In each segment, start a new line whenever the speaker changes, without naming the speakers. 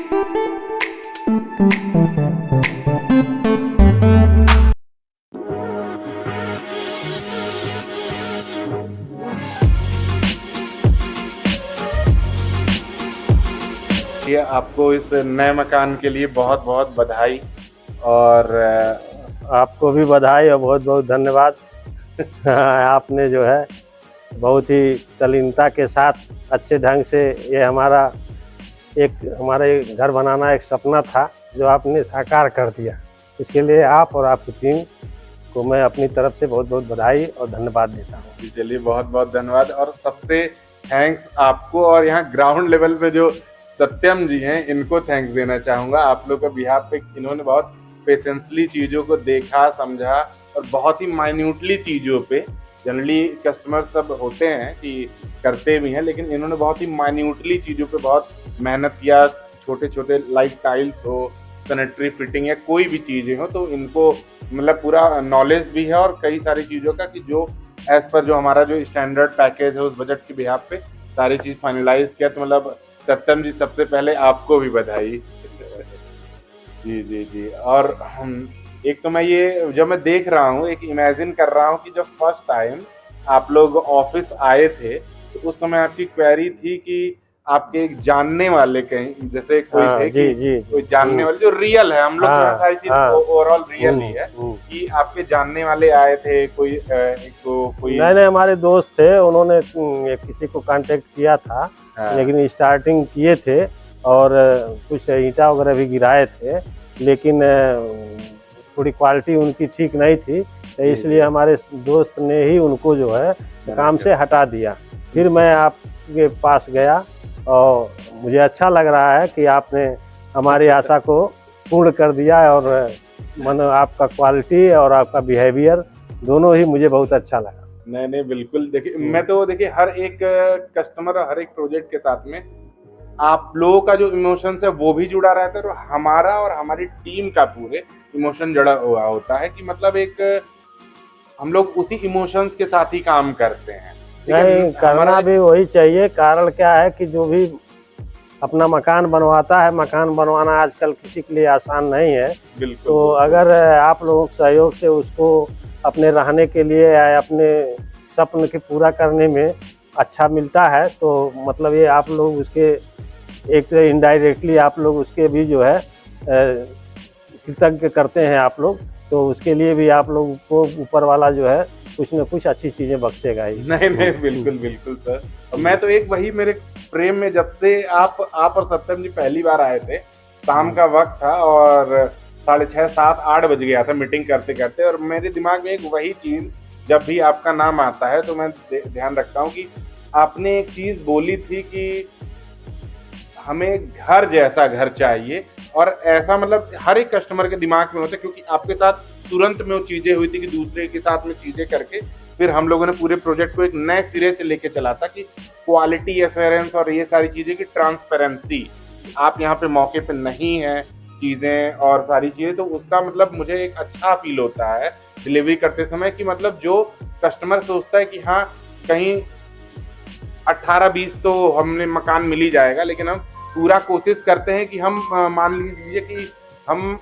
ये आपको इस नए मकान के लिए बहुत बहुत बधाई। और
आपको भी बधाई और बहुत बहुत धन्यवाद। आपने जो है बहुत ही तल्लीनता के साथ अच्छे ढंग से ये हमारे घर बनाना एक सपना था जो आपने साकार कर दिया। इसके लिए आप और आपकी टीम को मैं अपनी तरफ से बहुत बहुत बधाई और धन्यवाद देता हूँ।
जी चलिए, बहुत बहुत धन्यवाद। और सबसे थैंक्स आपको, और यहाँ ग्राउंड लेवल पे जो सत्यम जी हैं इनको थैंक्स देना चाहूँगा। आप लोग का बिहाफ पे इन्होंने बहुत पेशेंसली चीज़ों को देखा, समझा, और बहुत ही माइन्यूटली चीज़ों पे, जनरली कस्टमर सब होते हैं कि करते भी हैं, लेकिन इन्होंने बहुत ही माइन्यूटली चीज़ों पे बहुत मेहनत किया। छोटे छोटे लाइक टाइल्स हो, सैनिटरी फिटिंग या कोई भी चीज़ें हो, तो इनको मतलब पूरा नॉलेज भी है और कई सारी चीज़ों का कि जो एज पर जो हमारा जो स्टैंडर्ड पैकेज है उस बजट के बिहाफ पे सारी चीज़ फाइनलाइज किया। तो मतलब सत्यम जी, सबसे पहले आपको भी बधाई। जी जी जी। और एक तो मैं ये जब मैं देख रहा हूँ, एक इमेजिन कर रहा हूँ कि जब फर्स्ट टाइम आप लोग ऑफिस आए थे तो उस समय आपकी क्वेरी थी कि आपके एक जानने वाले कहीं जैसे कोई थे
जी
कि
जी
कोई जानने वाले जो रियल है, हम लोग के यहाँ सारी चीज
हाँ।
ओवरऑल रियल ही है, कि आपके जानने वाले आए थे कोई कोई
नहीं, हमारे दोस्त थे, उन्होंने किसी को कांटेक्ट किया था।
हाँ।
लेकिन स्टार्टिंग किए थे और कुछ ईंटा वगैरह भी गिराए थे, लेकिन थोड़ी क्वालिटी उनकी ठीक नहीं थी, तो इसलिए हमारे दोस्त ने ही उनको जो है काम से हटा दिया। फिर मैं आपके पास गया और मुझे अच्छा लग रहा है कि आपने हमारी आशा को पूर्ण कर दिया। और आपका क्वालिटी और आपका बिहेवियर दोनों ही मुझे बहुत अच्छा लगा।
नहीं बिल्कुल। देखिए, मैं तो देखिए हर एक कस्टमर, हर एक प्रोजेक्ट के साथ में आप लोगों का जो इमोशंस है वो भी जुड़ा रहता है, और हमारा और हमारी टीम का पूरे इमोशन जुड़ा हुआ होता है कि मतलब एक हम लोग उसी इमोशंस के साथ ही काम करते हैं।
नहीं, करना भी वही चाहिए। कारण क्या है कि जो भी अपना मकान बनवाता है, मकान बनवाना आजकल किसी के लिए आसान नहीं है। तो अगर आप लोगों के सहयोग से उसको अपने रहने के लिए या अपने सपने के पूरा करने में अच्छा मिलता है, तो मतलब ये आप लोग उसके एक इनडायरेक्टली आप लोग उसके भी जो है कृतज्ञ करते हैं आप लोग। तो उसके लिए भी आप लोग को ऊपर वाला जो है कुछ न कुछ अच्छी चीज़ें बख्शेगा ही।
नहीं बिल्कुल बिल्कुल सर। और मैं तो एक वही मेरे प्रेम में, जब से आप और सत्यम जी पहली बार आए थे, शाम का वक्त था और 6:30 7 8 बज गया था मीटिंग करते करते, और मेरे दिमाग में एक वही चीज़, जब भी आपका नाम आता है तो मैं ध्यान रखता हूँ कि आपने एक चीज़ बोली थी कि हमें घर जैसा घर चाहिए। और ऐसा मतलब हर एक कस्टमर के दिमाग में होता है, क्योंकि आपके साथ तुरंत में वो चीज़ें हुई थी कि दूसरे के साथ में चीज़ें करके फिर हम लोगों ने पूरे प्रोजेक्ट को एक नए सिरे से लेके चला था कि क्वालिटी एश्योरेंस और ये सारी चीज़ें की ट्रांसपेरेंसी, आप यहाँ पे मौके पे नहीं है चीज़ें और सारी चीज़ें, तो उसका मतलब मुझे एक अच्छा फील होता है डिलीवरी करते समय कि मतलब जो कस्टमर सोचता है कि हाँ कहीं 18-20 तो हमने मकान मिल ही जाएगा, लेकिन हम पूरा कोशिश करते हैं कि हम मान लीजिए कि हम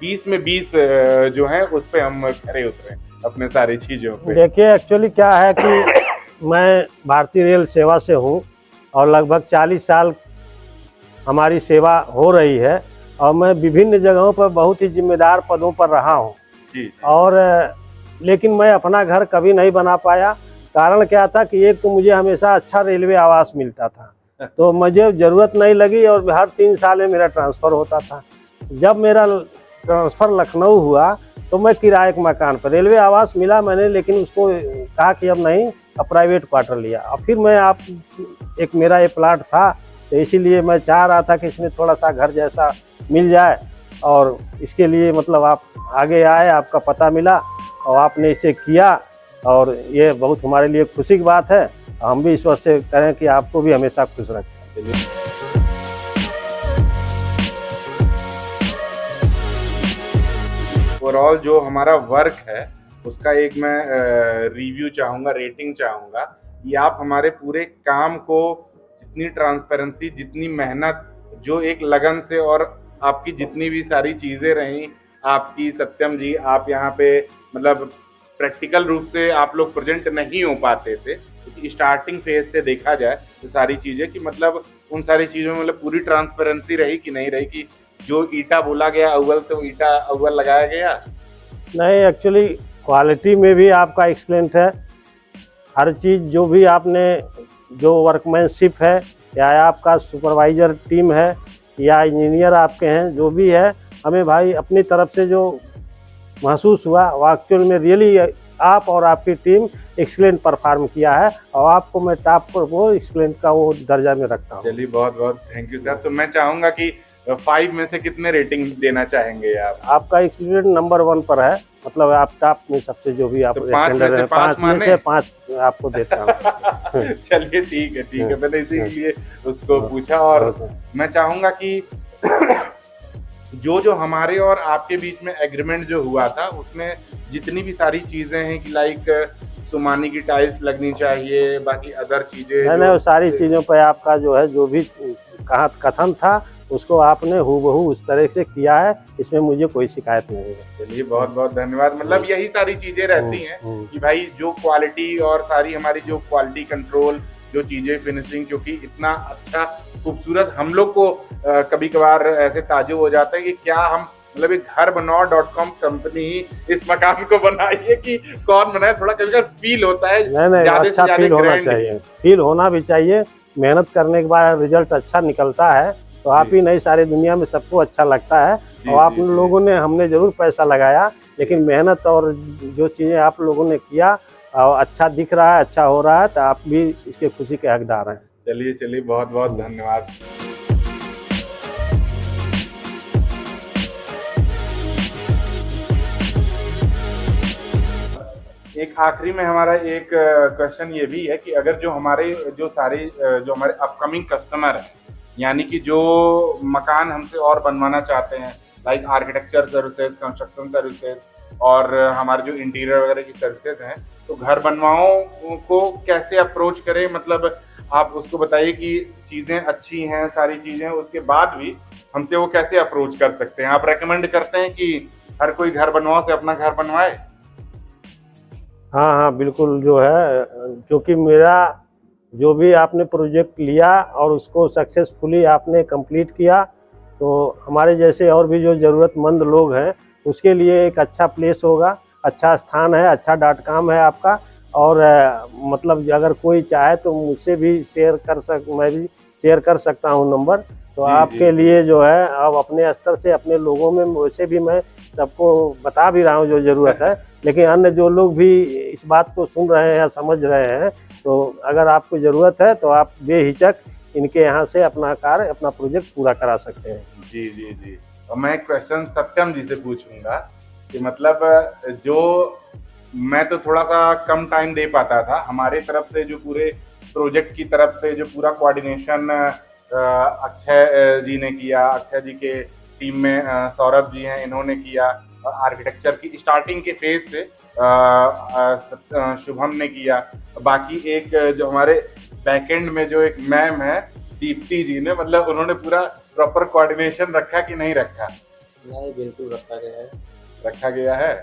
20 में 20 जो है उस पे हम खरे उतरे अपने सारी चीज़ों पे।
देखिए, एक्चुअली क्या है कि मैं भारतीय रेल सेवा से हूँ और लगभग 40 साल हमारी सेवा हो रही है, और मैं विभिन्न जगहों पर बहुत ही जिम्मेदार पदों पर रहा हूँ। और लेकिन मैं अपना घर कभी नहीं बना पाया। कारण क्या था कि एक तो मुझे हमेशा अच्छा रेलवे आवास मिलता था, तो मुझे ज़रूरत नहीं लगी, और हर 3 साल में मेरा ट्रांसफ़र होता था। जब मेरा ट्रांसफ़र लखनऊ हुआ तो मैं किराए के मकान पर, रेलवे आवास मिला मैंने, लेकिन उसको कहा कि अब नहीं, अब प्राइवेट क्वार्टर लिया। और फिर मैं मेरा ये प्लाट था, तो इसीलिए मैं चाह रहा था कि इसमें थोड़ा सा घर जैसा मिल जाए, और इसके लिए मतलब आप आगे आए, आपका पता मिला और आपने इसे किया, और ये बहुत हमारे लिए खुशी की बात है। हम भी ईश्वर से करें कि आपको भी हमेशा खुश रखें।
ओवरऑल जो हमारा वर्क है उसका एक मैं रिव्यू चाहूँगा, रेटिंग चाहूँगा कि आप हमारे पूरे काम को जितनी ट्रांसपेरेंसी, जितनी मेहनत जो एक लगन से और आपकी जितनी भी सारी चीजें रही आपकी, सत्यम जी, आप यहाँ पे मतलब प्रैक्टिकल रूप से आप लोग प्रेजेंट नहीं हो पाते थे, क्योंकि स्टार्टिंग फेज से देखा जाए तो सारी चीजें कि मतलब उन सारी चीजों में मतलब पूरी ट्रांसपेरेंसी रही कि नहीं रही, कि जो ईटा बोला गया अव्वल तो ईटा अव्वल लगाया गया।
नहीं, एक्चुअली क्वालिटी में भी आपका एक्सलेंट है। हर चीज़ जो भी आपने, जो वर्कमैनशिप है या आपका सुपरवाइजर टीम है या इंजीनियर आपके हैं, जो भी है, हमें भाई अपनी तरफ से जो महसूस हुआ वो एक्चुअल में रियली आप और आपकी टीम एक्सीलेंट परफॉर्म किया है, और आपको मैं टॉप पर वो एक्सीलेंट का वो दर्जा में रखता हूँ।
चलिए बहुत बहुत थैंक यू सर। तो मैं चाहूंगा कि 5 में से कितने रेटिंग देना चाहेंगे आप?
आपका एक्सीलेंट नंबर 1 पर है, मतलब आप टॉप में सबसे जो भी आप
तो 5 में से 5
में से 5 आपको देता हूँ।
चलिए ठीक है, मैंने इसीलिए उसको पूछा। और मैं चाहूंगा कि जो हमारे और आपके बीच में एग्रीमेंट जो हुआ था उसमें जितनी भी सारी चीजें हैं कि लाइक सुमानी की टाइल्स लगनी चाहिए, बाकी अदर चीजें,
नहीं, वो सारी चीज़ों पर आपका जो है जो भी कहा कथन था उसको आपने हूबहू उस तरह से किया है, इसमें मुझे कोई शिकायत नहीं है।
चलिए बहुत बहुत धन्यवाद। मतलब यही सारी चीजें रहती हैं कि भाई जो क्वालिटी और सारी हमारी जो क्वालिटी कंट्रोल, जो चीजें फिनिशिंग, क्योंकि इतना अच्छा खूबसूरत हम लोग को कभी कभार ऐसे ताजुब हो जाता है कि क्या हम मतलब एक घर बनाओ .com कंपनी इस मकान को बनाई है कि कौन बनाए, थोड़ा कभी कभार फील होता है।
नहीं, अच्छा फील होना चाहिए, फील होना भी चाहिए। मेहनत करने के बाद रिजल्ट अच्छा निकलता है तो आप ही नहीं, सारी दुनिया में सबको अच्छा लगता है। और आप लोगों ने, हमने जरूर पैसा लगाया, लेकिन मेहनत और जो चीज़ें आप लोगों ने किया और अच्छा दिख रहा है, अच्छा हो रहा है, तो आप भी इसके खुशी के हकदार हैं।
चलिए बहुत बहुत धन्यवाद। एक आखिरी में हमारा एक क्वेश्चन ये भी है कि अगर जो हमारे अपकमिंग कस्टमर हैं, यानी कि जो मकान हमसे और बनवाना चाहते हैं, like architecture services, construction services और हमारे जो इंटीरियर वगैरह की सर्विसेज हैं, तो घर बनवाओं को कैसे अप्रोच करें? मतलब आप उसको बताइए कि चीज़ें अच्छी हैं सारी चीज़ें, उसके बाद भी हमसे वो कैसे अप्रोच कर सकते हैं? आप रेकमेंड करते हैं कि हर कोई घर बनवाओ से अपना घर बनवाए?
हाँ, बिल्कुल। जो है, क्योंकि मेरा जो भी आपने प्रोजेक्ट लिया और उसको सक्सेसफुली आपने कंप्लीट किया, तो हमारे जैसे और भी जो ज़रूरतमंद लोग हैं उसके लिए एक अच्छा प्लेस होगा, अच्छा स्थान है, अच्छा .com है आपका। और मतलब अगर कोई चाहे तो मुझसे भी मैं भी शेयर कर सकता हूँ नंबर, तो आपके लिए जो है, अब अपने स्तर से अपने लोगों में वैसे भी मैं सबको बता भी रहा हूँ जो ज़रूरत है, लेकिन अन्य जो लोग भी इस बात को सुन रहे हैं या समझ रहे हैं, तो अगर आपको ज़रूरत है तो आप बेहिचक इनके यहाँ से अपना कार्य, अपना प्रोजेक्ट पूरा करा सकते हैं।
जी। और मैं एक क्वेश्चन सत्यम जी से पूछूंगा कि मतलब जो मैं तो थोड़ा सा कम टाइम दे पाता था, हमारे तरफ से जो पूरे प्रोजेक्ट की तरफ से जो पूरा कोऑर्डिनेशन अक्षय जी ने किया, अक्षय जी के टीम में सौरभ जी हैं, इन्होंने किया। आर्किटेक्चर की स्टार्टिंग के फेज से शुभम ने किया। बाकी एक जो हमारे बैकएंड में जो एक मैम है दीप्ति जी ने, मतलब उन्होंने पूरा प्रॉपर कोऑर्डिनेशन रखा कि नहीं रखा?
नहीं, बिल्कुल
रखा गया है।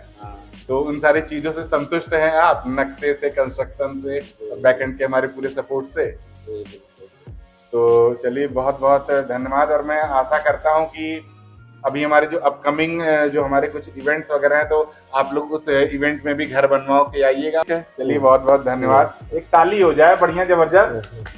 तो उन सारी चीजों से संतुष्ट हैं आप, नक्शे से, कंस्ट्रक्शन से, बैकएंड के हमारे पूरे सपोर्ट से? तो चलिए बहुत बहुत धन्यवाद। और मैं आशा करता हूं कि अभी हमारे जो अपकमिंग जो हमारे कुछ इवेंट्स वगैरह हैं, तो आप लोग उस इवेंट में भी घर बनवाओ के आइएगा। चलिए बहुत बहुत धन्यवाद। एक ताली हो जाए बढ़िया जबरदस्त।